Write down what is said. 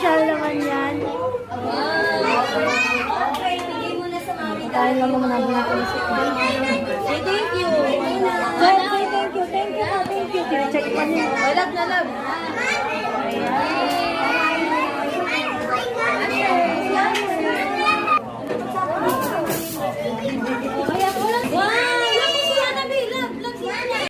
social naman yan. Okay, bigay mo na sa mami. Dahil lang naman ang naisip ko. Say thank you. Thank you. Check pa niyo. Walag na lang. Ayan.